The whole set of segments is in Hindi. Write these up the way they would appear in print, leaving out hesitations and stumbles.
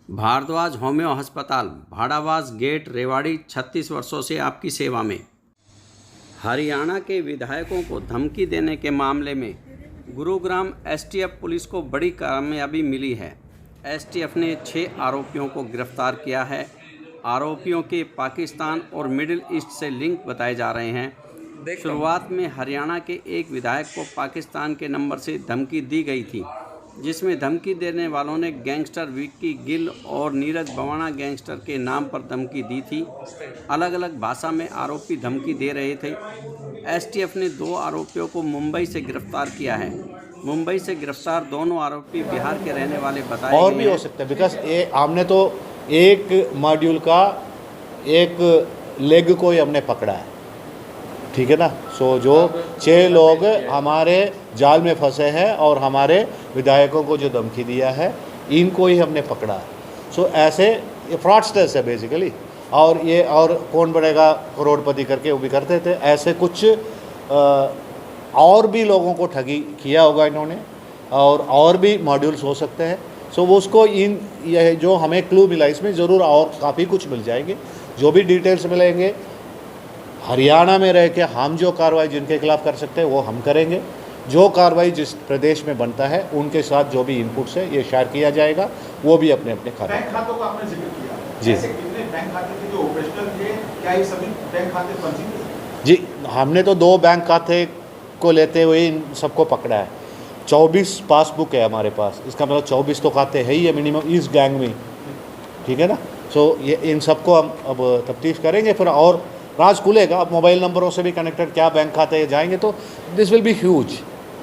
भारद्वाज होम्यो अस्पताल, भाड़ावास गेट, रेवाड़ी 36 वर्षों से आपकी सेवा में। हरियाणा के विधायकों को धमकी देने के मामले में गुरुग्राम एसटीएफ पुलिस को बड़ी कामयाबी मिली है। एसटीएफ ने 6 आरोपियों को गिरफ्तार किया है। आरोपियों के पाकिस्तान और मिडिल ईस्ट से लिंक बताए जा रहे हैं। शुरुआत में हरियाणा के एक विधायक को पाकिस्तान के नंबर से धमकी दी गई थी, जिसमें धमकी देने वालों ने गैंगस्टर विक्की गिल और नीरज बवाना गैंगस्टर के नाम पर धमकी दी थी। अलग अलग भाषा में आरोपी धमकी दे रहे थे। एसटीएफ ने 2 आरोपियों को मुंबई से गिरफ्तार किया है। मुंबई से गिरफ्तार दोनों आरोपी बिहार के रहने वाले बताए और भी हो सकते हैं, बिकॉज हमने तो एक मॉड्यूल का एक लेग को ही हमने पकड़ा है, ठीक है ना। सो जो 6 लोग हमारे जाल में फंसे हैं और हमारे विधायकों को जो धमकी दिया है, इनको ही हमने पकड़ा है। सो ऐसे ये फ्रॉडस्टर्स है बेसिकली, और ये और कौन बनेगा करोड़पति करके वो भी करते थे। ऐसे कुछ और भी लोगों को ठगी किया होगा इन्होंने, और भी मॉड्यूल्स हो सकते हैं। सो वो उसको ये जो हमें क्लू मिला इसमें ज़रूर और काफ़ी कुछ मिल जाएंगे। जो भी डिटेल्स मिलेंगे हरियाणा में रह के हम जो कार्रवाई जिनके खिलाफ कर सकते हैं वो हम करेंगे। जो कार्रवाई जिस प्रदेश में बनता है उनके साथ जो भी इनपुट्स है ये शेयर किया जाएगा, वो भी अपने अपने खाते। बैंक खातों का आपने जिक्र किया जी। ऐसे कितने बैंक खाते थे जो ऑपरेशनल थे? क्या ये सभी बैंक खाते फर्जी थे? जी, हमने तो 2 बैंक खाते को लेते हुए इन सबको पकड़ा है। 24 पासबुक है हमारे पास, इसका मतलब 24 तो खाते है ही है मिनिमम इस गैंग में, ठीक है ना। सो ये इन सबको हम अब तफ्तीश करेंगे, फिर और राज खुलेगा। अब मोबाइल नंबरों से भी कनेक्टेड क्या बैंक खाते जाएंगे तो this will be huge,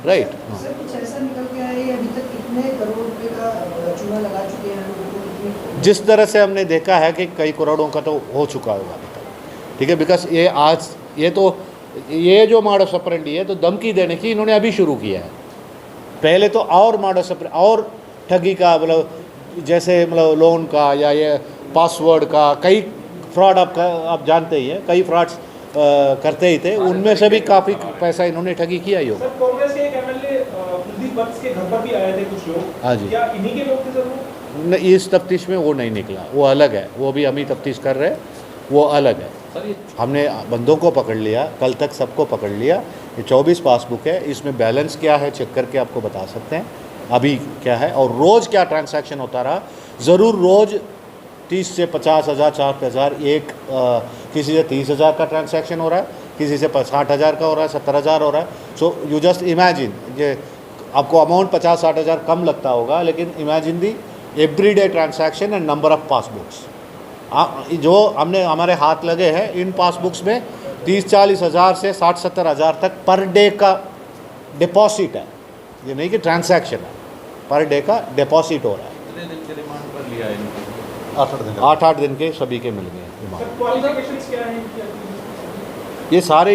right. Sir कुछ ऐसा निकल के आया है अभी तक कितने करोड़ रुपए का चूना लगा चुके हैं लोगों को? जिस तरह से हमने देखा है कि कई करोड़ों का तो हो चुका होगा अभी तक, ठीक है। बिकॉज ये आज ये जो मॉडस ऑपरेंडी है तो धमकी देने की इन्होंने अभी शुरू किया है। पहले तो और मॉडस और ठगी का मतलब जैसे मतलब लोन का या ये पासवर्ड का कई फ्रॉड आप जानते ही हैं, कई फ्रॉड्स करते ही थे। उनमें से भी काफ़ी पैसा इन्होंने ठगी किया ही होगा। सर कांग्रेस के एक एमएलए कुलदीप वत्स के घर पर भी आए थे कुछ लोग, हाँ जी। क्या इन्हीं के लोग थे सर वो? नहीं, इस तफ्तीश में वो नहीं निकला, वो अलग है। वो भी हम ही तफ्तीश कर रहे हैं, वो अलग है। हमने बंदों को पकड़ लिया, कल तक सबको पकड़ लिया। ये 24 पासबुक है, इसमें बैलेंस क्या है चेक करके आपको बता सकते हैं अभी क्या है, और रोज़ क्या ट्रांजैक्शन होता रहा। ज़रूर रोज़ 30 से 50 हज़ार 4 एक किसी से 30 हज़ार का ट्रांजैक्शन हो रहा है, किसी से 60 हज़ार का हो रहा है, 70 हज़ार हो रहा है। सो यू जस्ट इमेजिन, ये आपको अमाउंट 50-60 हज़ार कम लगता होगा, लेकिन imagine the everyday transaction and number of passbooks. जो हमने हमारे हाथ लगे हैं इन पासबुक्स में 30-40 हज़ार से 60-70 हज़ार तक पर डे का डिपॉजिट है। ये नहीं कि ट्रांजैक्शन है, पर डे का डिपॉजिट हो रहा है। कितने दिन के रिमांड पर लिया है इनको? 8-8 दिन के सभी के मिल गए सर क्वालिफिकेशंस क्या हैं इनकी? ये सारे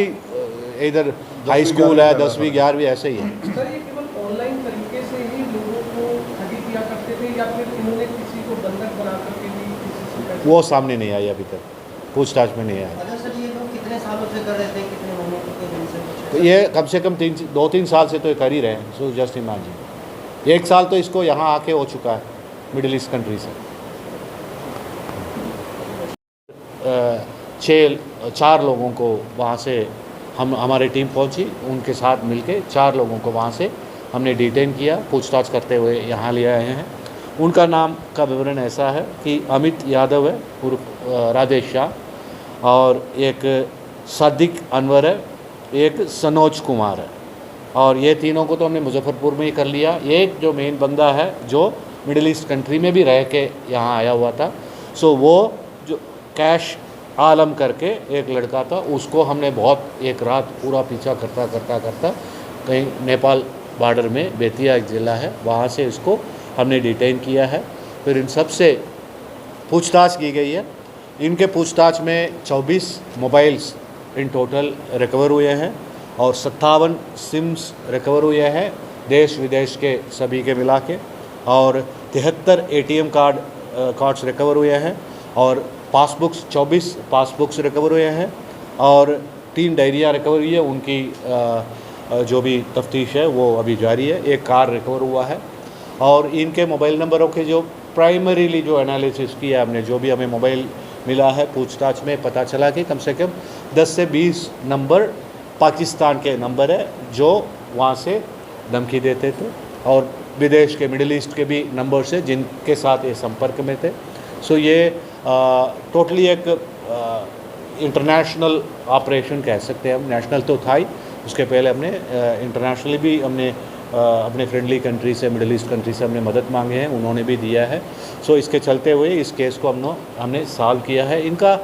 इधर हाई स्कूल है, 10वीं 11वीं ऐसे ही है। सर ये केवल ऑनलाइन तरीके से ही लोगों को ठगी किया करते थे या फिर इन्होंने किसी को बंधक बना करके भी किसी से पैसे? वो सामने नहीं आई अभी तक, पूछताछ में नहीं आया। अच्छा सर ये लोग कितने सालों से कर रहे थे, कितने महीने कितने दिन से कुछ? तो ये कम से कम 2-3 साल से तो ये कर ही रहे हैं। सो जस्ट इमेजिन 1 साल तो इसको यहाँ आके हो चुका है मिडिल ईस्ट कंट्री से। 4 लोगों को वहाँ से हमारी टीम पहुँची, उनके साथ मिलके 4 लोगों को वहाँ से हमने डिटेन किया, पूछताछ करते हुए यहाँ ले आए हैं। उनका नाम का विवरण ऐसा है कि अमित यादव है उर्फ राजेश शाह, और एक सादिक अनवर है, एक सनोज कुमार है। और ये तीनों को तो हमने मुजफ्फरपुर में ही कर लिया। एक जो मेन बंदा है जो मिडिल ईस्ट कंट्री में भी रह के यहाँ आया हुआ था, सो वो जो कैश आलम करके एक लड़का था, उसको हमने बहुत एक रात पूरा पीछा करता कहीं नेपाल बॉर्डर में बेतिया एक ज़िला है, वहाँ से इसको हमने डिटेन किया है। फिर इन सब से पूछताछ की गई है। इनके पूछताछ में 24 मोबाइल्स इन टोटल रिकवर हुए हैं और 57 सिम्स रिकवर हुए हैं देश विदेश के सभी के मिला के, और 73 ATM कार्ड्स रिकवर हुए हैं, और 24 पासबुक्स रिकवर हुए हैं, और 3 डायरिया रिकवर हुई है। उनकी जो भी तफ्तीश है वो अभी जारी है। एक कार रिकवर हुआ है, और इनके मोबाइल नंबरों के जो प्राइमरीली जो एनालिसिस किया हमने, जो भी हमें मोबाइल मिला है, पूछताछ में पता चला कि कम से कम 10 से 20 नंबर पाकिस्तान के नंबर है जो वहाँ से धमकी देते थे, और विदेश के, मिडिल ईस्ट के भी नंबर से जिनके साथ ये संपर्क में थे। सो ये टोटली एक इंटरनेशनल ऑपरेशन कह सकते हैं हम। नेशनल तो था ही, उसके पहले हमने इंटरनेशनली भी हमने अपने फ्रेंडली कंट्री से, मिडिल ईस्ट कंट्री से हमने मदद मांगे हैं, उन्होंने भी दिया है। सो इसके चलते हुए इस केस को हमने सॉल्व किया है। इनका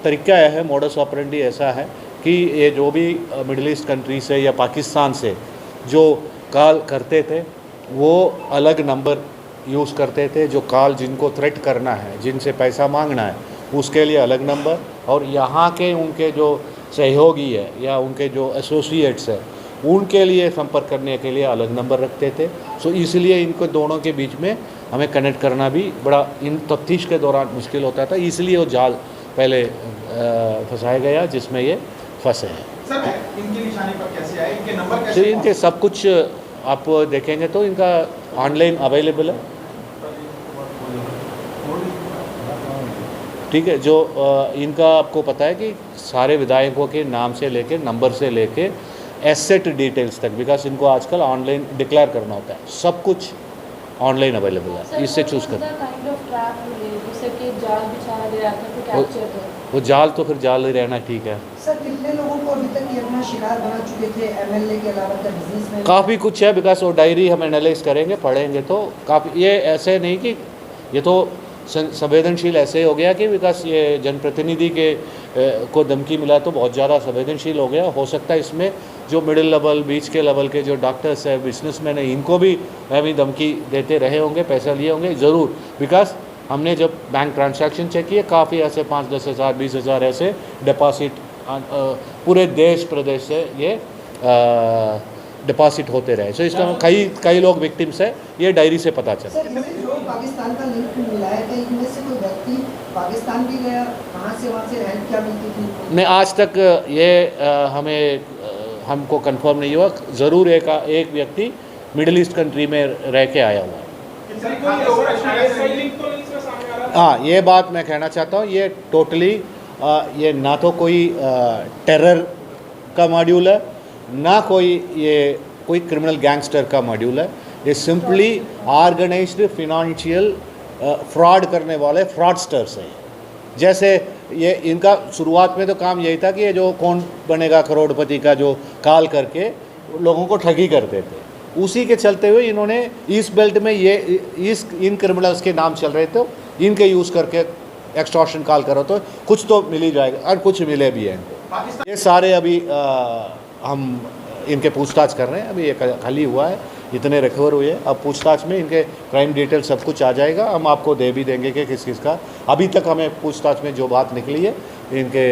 तरीका यह है, मोडस ऑपरेंडी ऐसा है कि ये जो भी मिडिल ईस्ट कंट्री से या पाकिस्तान से जो कॉल करते थे वो अलग नंबर यूज़ करते थे। जो कॉल जिनको थ्रेट करना है, जिनसे पैसा मांगना है, उसके लिए अलग नंबर, और यहाँ के उनके जो सहयोगी है या उनके जो एसोसिएट्स है उनके लिए संपर्क करने के लिए अलग नंबर रखते थे। सो इसलिए इनको दोनों के बीच में हमें कनेक्ट करना भी बड़ा इन तफ्तीश के दौरान मुश्किल होता था। इसलिए वो जाल पहले फंसाया गया जिसमें ये फंसे हैं। सर इनके निशाने पर कैसे आए, इनके नंबर तो कैसे इनके सब कुछ आप देखेंगे तो इनका ऑनलाइन अवेलेबल है, ठीक है। जो इनका आपको पता है कि सारे विधायकों के नाम से लेके, नंबर से लेके, एसेट डिटेल्स तक, बिकॉज इनको आजकल ऑनलाइन डिक्लेयर करना होता है, सब कुछ ऑनलाइन अवेलेबल है, इससे चूज़ कर। वो जाल तो फिर जाल ही रहना ठीक है। सर कितने लोगों को अभी तक ये अपना शिकार बना चुके थे, एमएलए के अलावा बिजनेसमैन? काफ़ी कुछ है, बिकॉज वो डायरी हम एनालाइज करेंगे, पढ़ेंगे तो काफ़ी, ये ऐसे नहीं कि ये तो संवेदनशील ऐसे हो गया कि बिकॉज ये जनप्रतिनिधि के को धमकी मिला तो बहुत ज़्यादा संवेदनशील हो गया। हो सकता है इसमें जो मिडिल लेवल, बीच के लेवल के जो डॉक्टर्स हैं, बिजनेसमैन हैं, इनको भी अभी धमकी देते रहे होंगे, पैसा लिए होंगे ज़रूर। बिकॉज हमने जब बैंक ट्रांजैक्शन चेक किए, काफ़ी ऐसे 5-10 हज़ार 20 हज़ार ऐसे डिपॉजिट पूरे देश प्रदेश से ये डिपॉजिट होते रहे। सो इसका कई लोग विक्टिम्स है, ये डायरी से पता चला। सर जो पाकिस्तान का लिंक मिलाया था, इनमें से कोई व्यक्ति पाकिस्तान भी गया, कहाँ से वहाँ से हेल्प क्या मिलती थी? नहीं, आज तक ये हमको कंफर्म नहीं हुआ। ज़रूर एक व्यक्ति मिडिल ईस्ट कंट्री में रह के आया हुआ है। हाँ, ये बात मैं कहना चाहता हूँ, ये टोटली ये ना तो कोई टेरर का मॉड्यूल है, ना कोई क्रिमिनल गैंगस्टर का मॉड्यूल है। ये सिंपली ऑर्गेनाइज्ड फिनेंशियल फ्रॉड करने वाले फ्रॉडस्टर्स हैं। जैसे ये इनका शुरुआत में तो काम यही था कि ये जो कौन बनेगा करोड़पति का जो कॉल करके लोगों को ठगी करते थे, उसी के चलते हुए इन्होंने ईस्ट बेल्ट में इन क्रिमिनल्स के नाम चल रहे थे, इनके यूज़ करके एक्सटॉर्शन कॉल करो तो कुछ तो मिल ही जाएगा, और कुछ मिले भी हैं इनको। ये सारे अभी हम इनके पूछताछ कर रहे हैं, अभी ये खाली हुआ है, इतने रिकवर हुए। अब पूछताछ में इनके क्राइम डिटेल सब कुछ आ जाएगा, हम आपको दे भी देंगे कि किस किस का अभी तक हमें पूछताछ में जो बात निकली है, इनके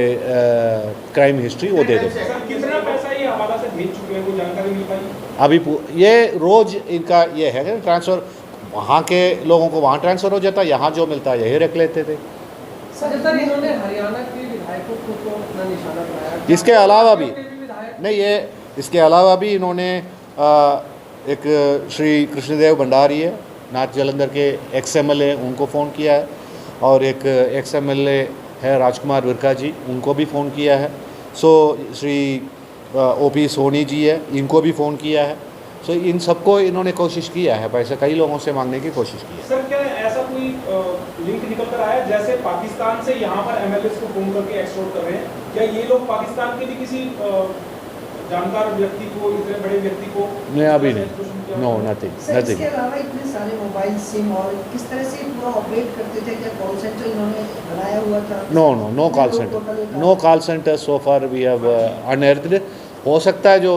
क्राइम हिस्ट्री वो दे देंगे। कितना पैसा ये हवाला से भेज चुके हैं, वो जानकारी मिल पाई? अभी ये रोज़ इनका ये है कि ट्रांसफ़र वहाँ के लोगों को वहाँ ट्रांसफ़र हो जाता है, यहाँ जो मिलता है यही रख लेते थे। सर इन्होंने हरियाणा के विधायकों को तो अपना निशाना बनाया, इसके अलावा भी नहीं, ये इसके अलावा भी इन्होंने एक श्री कृष्णदेव भंडारी है, नॉर्थ जालंधर के XMLA, उनको फ़ोन किया है, और एक XMLA है राजकुमार विरका जी, उनको भी फ़ोन किया है। सो श्री OP सोनी जी है, इनको भी फ़ोन किया है। सो इन सबको इन्होंने कोशिश किया है, पैसे कई लोगों से मांगने की कोशिश की है। सर क्या ऐसा कोई लिंक निकल कर आया जैसे पाकिस्तान से यहाँ पर MLAs को फोन करके एक्सटॉर्ट कर रहे हैं, क्या ये लोग पाकिस्तान के भी किसी जानकार व्यक्ति को, इतने बड़े व्यक्ति को? नहीं, अभी नहीं, नो, नथिंग। इसके अलावा इतने सारे मोबाइल सिम और किस तरह से पूरा ऑपरेट करते थे? क्या कॉल सेंटर इन्होंने बनाया हुआ था? No call centre, no call centre so far we have unearthed. हो सकता है जो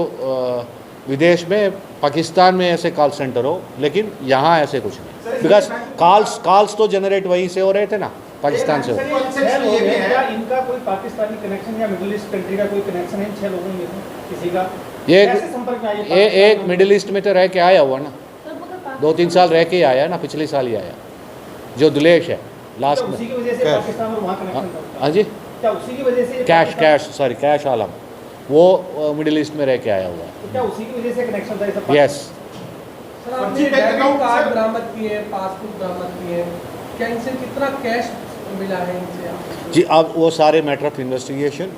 विदेश में, पाकिस्तान में ऐसे कॉल सेंटर हो, लेकिन यहाँ ऐसे कुछ नहीं, बिकॉज कॉल्स तो जनरेट वहीं से हो रहे थे ना, पाकिस्तान से। क्या इनका कोई पाकिस्तानी कनेक्शन या मिडिल ईस्ट कंट्री का कोई कनेक्शन है 6 लोगों में किसी का? ये एक मिडिल ईस्ट में तो रह के आया हुआ ना, 2-3 साल रह के ही आया ना, पिछले साल ही आया, जो दुलेश है लास्ट में। उसी की वजह से पाकिस्तान और वहाँ कनेक्शन था? हाँ जी, क्या उसी की वजह से? कैश आलम, वो मिडिल ईस्ट में रह के आया हुआ है। तो क्या उसी की वजह से कनेक्शन था? यस, सर आपने फर्जी bank debit account card sir- बरामद किए हैं, पासबुक बरामद किए हैं, क्या इनसे कितना कैश मिला है इनसे आपको? जी अब वो सारे मैटर ऑफ इन्वेस्टिगेशन,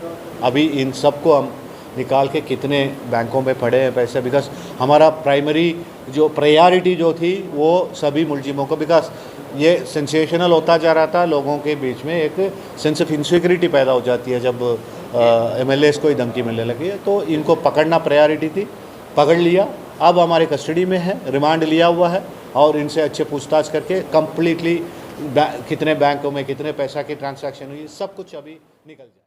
अभी इन सबको हम निकाल के कितने बैंकों में पड़े हैं पैसे, बिकॉज हमारा प्राइमरी जो प्रायोरिटी जो थी वो सभी मुलजिमों को, बिकॉज ये सेंसेशनल होता जा रहा था, लोगों के बीच में एक सेंस ऑफ इनसिक्योरिटी पैदा हो जाती है जब एमएलएस को ही धमकी मिलने लगी है, तो इनको पकड़ना प्रायोरिटी थी, पकड़ लिया। अब हमारे कस्टडी में है, रिमांड लिया हुआ है और इनसे अच्छे पूछताछ करके कम्प्लीटली कितने बैंकों में कितने पैसा की ट्रांजैक्शन हुई सब कुछ अभी निकल जाए।